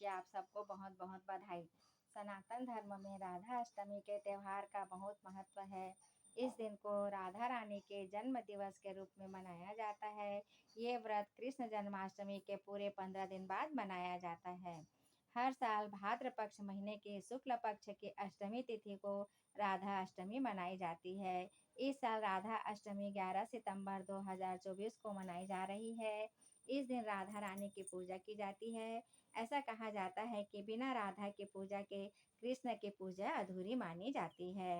की आप सबको बहुत बहुत बधाई। सनातन धर्म में राधा अष्टमी के त्यौहार का बहुत महत्व है। इस दिन को राधा रानी के जन्म दिवस के रूप में मनाया जाता है। ये व्रत कृष्ण जन्माष्टमी के पूरे 15 दिन बाद मनाया जाता है। हर साल भाद्र पक्ष महीने के शुक्ल पक्ष की अष्टमी तिथि को राधा अष्टमी मनाई जाती है। इस साल राधा अष्टमी 11 सितंबर 2024 को मनाई जा रही है। इस दिन राधा रानी की पूजा की जाती है। ऐसा कहा जाता है कि बिना राधा की पूजा के कृष्ण की पूजा अधूरी मानी जाती है।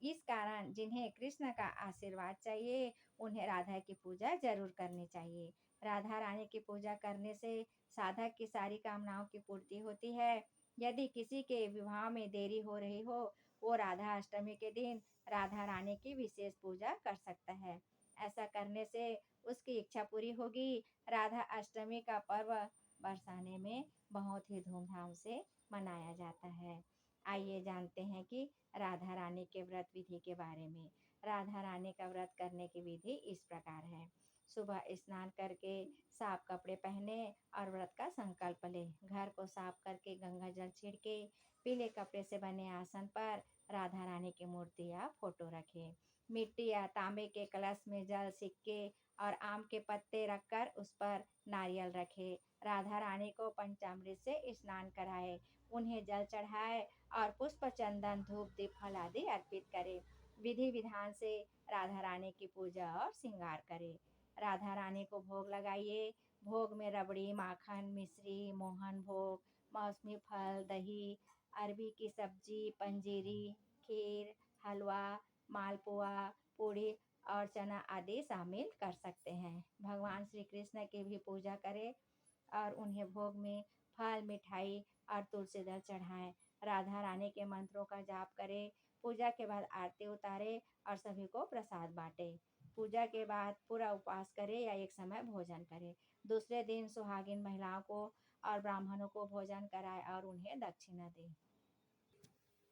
इस कारण जिन्हें कृष्ण का आशीर्वाद चाहिए उन्हें राधा की पूजा जरूर करनी चाहिए। राधा रानी की पूजा करने से साधक की सारी कामनाओं की पूर्ति होती है। यदि किसी के विवाह में देरी हो रही हो, वो राधा अष्टमी के दिन राधा रानी की विशेष पूजा कर सकता है। ऐसा करने से उसकी इच्छा पूरी होगी। राधा अष्टमी का पर्व बरसाने में बहुत ही धूमधाम से मनाया जाता है। आइए जानते हैं कि राधा रानी के व्रत विधि के बारे में। राधा रानी का व्रत करने की विधि इस प्रकार है। सुबह स्नान करके साफ कपड़े पहने और व्रत का संकल्प ले। घर को साफ करके गंगा जल छिड़के पीले कपड़े से बने आसन पर राधा रानी की मूर्ति या फोटो रखें। मिट्टी या तांबे के कलश में जल, सिक्के और आम के पत्ते रखकर उस पर नारियल रखे। राधा रानी को पंचामृत से स्नान कराए, उन्हें जल चढ़ाए और पुष्प, चंदन, धूप, दीप, फल आदि अर्पित करे। विधि विधान से राधा रानी की पूजा और श्रृंगार करे। राधा रानी को भोग लगाइए। भोग में रबड़ी, माखन, मिश्री, मोहन भोग, मौसमी फल, दही, अरबी की सब्जी, पंजीरी, खीर, हलवा, मालपुआ, पूड़ी और चना आदि शामिल कर सकते हैं। भगवान श्री कृष्ण की भी पूजा करें और उन्हें भोग में फल, मिठाई और तुलसी दल चढ़ाएं। राधा रानी के मंत्रों का जाप करें। पूजा के बाद आरती उतारे और सभी को प्रसाद बांटे। पूजा के बाद पूरा उपवास करें या एक समय भोजन करें। दूसरे दिन सुहागिन महिलाओं को और ब्राह्मणों को भोजन कराएं और उन्हें दक्षिणा दें।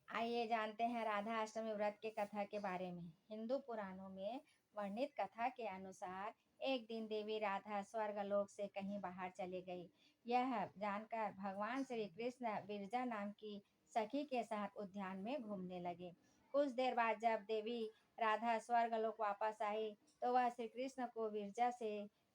आइए जानते हैं राधा अष्टमी व्रत के कथा के बारे में। हिंदू पुराणों में वर्णित कथा के अनुसार एक दिन देवी राधा स्वर्गलोक से कहीं बाहर चली गई। यह जानकर भगवान श्री कृष्ण विरजा नाम की सखी के साथ उद्यान में घूमने लगे। कुछ देर बाद जब देवी राधा स्वर्गलोक वापस आई तो वह श्री कृष्ण को विरजा से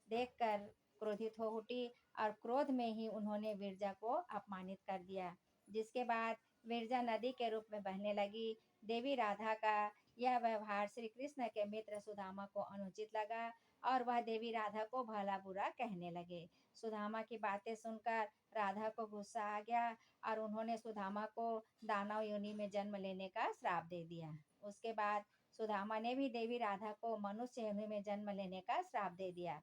देखकर क्रोधित हो उठी और क्रोध में ही उन्होंने विरजा को अपमानित कर दिया, जिसके बाद विरजा नदी के रूप में बहने लगी। देवी राधा का यह व्यवहार श्री कृष्ण के मित्र सुदामा को अनुचित लगा और वह देवी राधा को भला बुरा कहने लगे। सुदामा की बातें सुनकर राधा को गुस्सा आ गया और उन्होंने सुदामा को दानव योनि में जन्म लेने का श्राप दे दिया। उसके बाद सुदामा ने भी देवी राधा को मनुष्य योनि में जन्म लेने का श्राप दे दिया।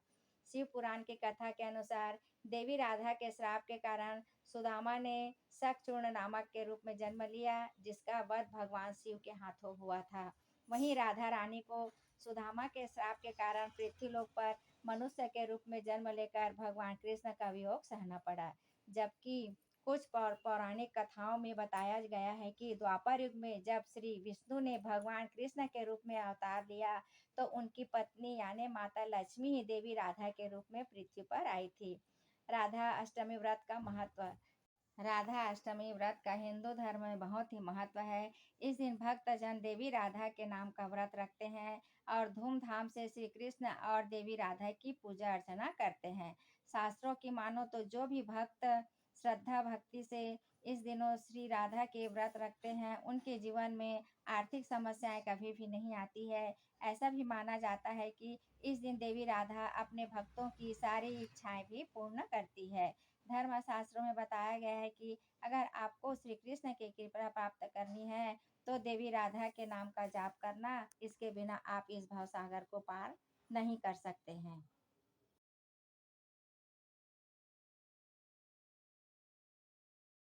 शिव पुराण की कथा के अनुसार देवी राधा के श्राप के कारण सुदामा ने शकचूर्ण नामक के रूप में जन्म लिया, जिसका वध भगवान शिव के हाथों हुआ था। वहीं राधा रानी को सुदामा के श्राप के कारण पृथ्वीलोक पर मनुष्य के रूप में जन्म लेकर भगवान कृष्ण का वियोग सहना पड़ा। जबकि कुछ पौराणिक कथाओं में बताया गया है कि द्वापर युग में जब श्री विष्णु ने भगवान कृष्ण के रूप में अवतार लिया तो उनकी पत्नी यानी माता लक्ष्मी ही देवी राधा के रूप में पृथ्वी पर आई थी। राधा अष्टमी व्रत का महत्व। राधा अष्टमी व्रत का हिंदू धर्म में बहुत ही महत्व है। इस दिन भक्तजन देवी राधा के नाम का व्रत रखते हैं और धूमधाम से श्री कृष्ण और देवी राधा की पूजा अर्चना करते हैं। शास्त्रों की मानो तो जो भी भक्त श्रद्धा भक्ति से इस दिनों श्री राधा के व्रत रखते हैं उनके जीवन में आर्थिक समस्याएं कभी भी नहीं आती है। ऐसा भी माना जाता है कि इस दिन देवी राधा अपने भक्तों की सारी इच्छाएं भी पूर्ण करती है। धर्म शास्त्रों में बताया गया है कि अगर आपको श्री कृष्ण की कृपा प्राप्त करनी है तो देवी राधा के नाम का जाप करना, इसके बिना आप इस भवसागर को पार नहीं कर सकते हैं।